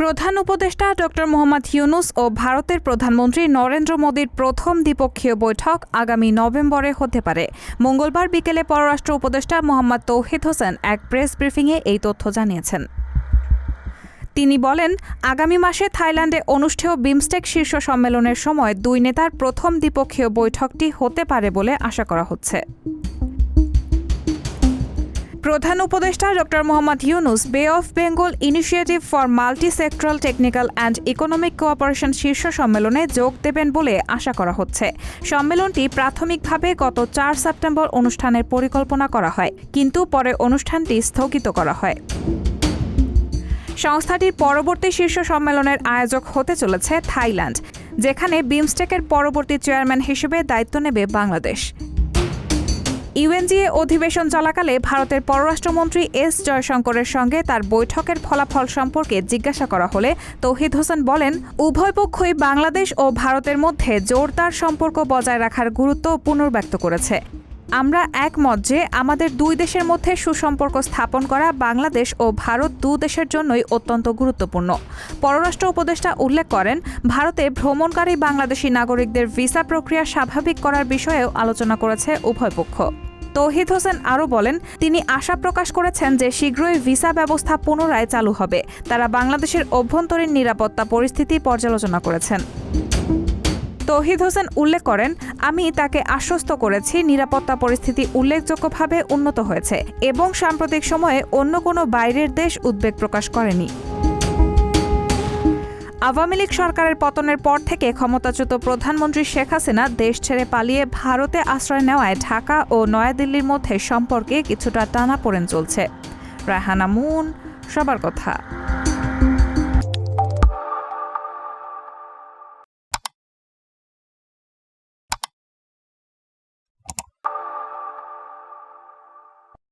প্রধান উপদেষ্টা ড. মোহাম্মদ ইউনূস ও ভারতের প্রধানমন্ত্রী নরেন্দ্র মোদির প্রথম দ্বিপক্ষীয় বৈঠক আগামী নভেম্বরে হতে পারে। মঙ্গলবার বিকেলে পররাষ্ট্র উপদেষ্টা মোহাম্মদ তৌহিদ হোসেন এক প্রেস ব্রিফিংয়ে এই তথ্য জানিয়েছেন। তিনি বলেন, আগামী মাসে থাইল্যান্ডে অনুষ্ঠেয় বিমস্টেক শীর্ষ সম্মেলনের সময় দুই নেতার প্রথম দ্বিপক্ষীয় বৈঠকটি হতে পারে বলে আশা করা হচ্ছে। প্রধান উপদেষ্টা ড. মোহাম্মদ ইউনূস বে of Bengal initiative for multi sectoral technical and economic cooperation শীর্ষ সম্মেলনে যোগ দেবেন বলে আশা করা হচ্ছে। সম্মেলনটি প্রাথমিকভাবে গত ৪ সেপ্টেম্বর অনুষ্ঠানের পরিকল্পনা করা হয়, কিন্তু পরে অনুষ্ঠানটি স্থগিত করা হয়। সংস্থাটির পরবর্তী শীর্ষ সম্মেলনের আয়োজক হতে চলেছে থাইল্যান্ড, যেখানে বিমস্টেকের পরবর্তী চেয়ারম্যান হিসেবে দায়িত্ব নেবে বাংলাদেশ। ইউএনজিএ অধিবেশন চলাকালে ভারতের পররাষ্ট্রমন্ত্রী এস জয়শঙ্করের সঙ্গে তার বৈঠকের ফলাফল সম্পর্কে জিজ্ঞাসা করা হলে তৌহিদ হোসেন বলেন, উভয় পক্ষই বাংলাদেশ ও ভারতের মধ্যে জোরদার সম্পর্ক বজায় রাখার গুরুত্ব পুনর্ব্যক্ত করেছে। আমরা একমত যে আমাদের দুই দেশের মধ্যে সুসম্পর্ক স্থাপন করা বাংলাদেশ ও ভারত দু দেশের জন্যই অত্যন্ত গুরুত্বপূর্ণ। পররাষ্ট্র উপদেষ্টা উল্লেখ করেন, ভারতে ভ্রমণকারী বাংলাদেশি নাগরিকদের ভিসা প্রক্রিয়া স্বাভাবিক করার বিষয়েও আলোচনা করেছে উভয় পক্ষ। তৌহিদ হোসেন আরও বলেন, তিনি আশা প্রকাশ করেছেন যে শীঘ্রই ভিসা ব্যবস্থা পুনরায় চালু হবে। তারা বাংলাদেশের অভ্যন্তরীণ নিরাপত্তা পরিস্থিতি পর্যালোচনা করেছেন। তৌহিদ হোসেন উল্লেখ করেন, আমি তাকে আশ্বস্ত করেছি নিরাপত্তা পরিস্থিতি উল্লেখযোগ্যভাবে উন্নত হয়েছে এবং সাম্প্রতিক সময়ে অন্য কোনো বাইরের দেশ উদ্বেগ প্রকাশ করেনি। আওয়ামী লীগ সরকারের পতনের পর থেকে ক্ষমতাচ্যুত প্রধানমন্ত্রী শেখ হাসিনা দেশ ছেড়ে পালিয়ে ভারতে আশ্রয় নেওয়ায় ঢাকা ও নয়াদিল্লির মধ্যে সম্পর্কে কিছুটা টানাপোড়েন চলছে। রায়হানা মুন, সবার কথা।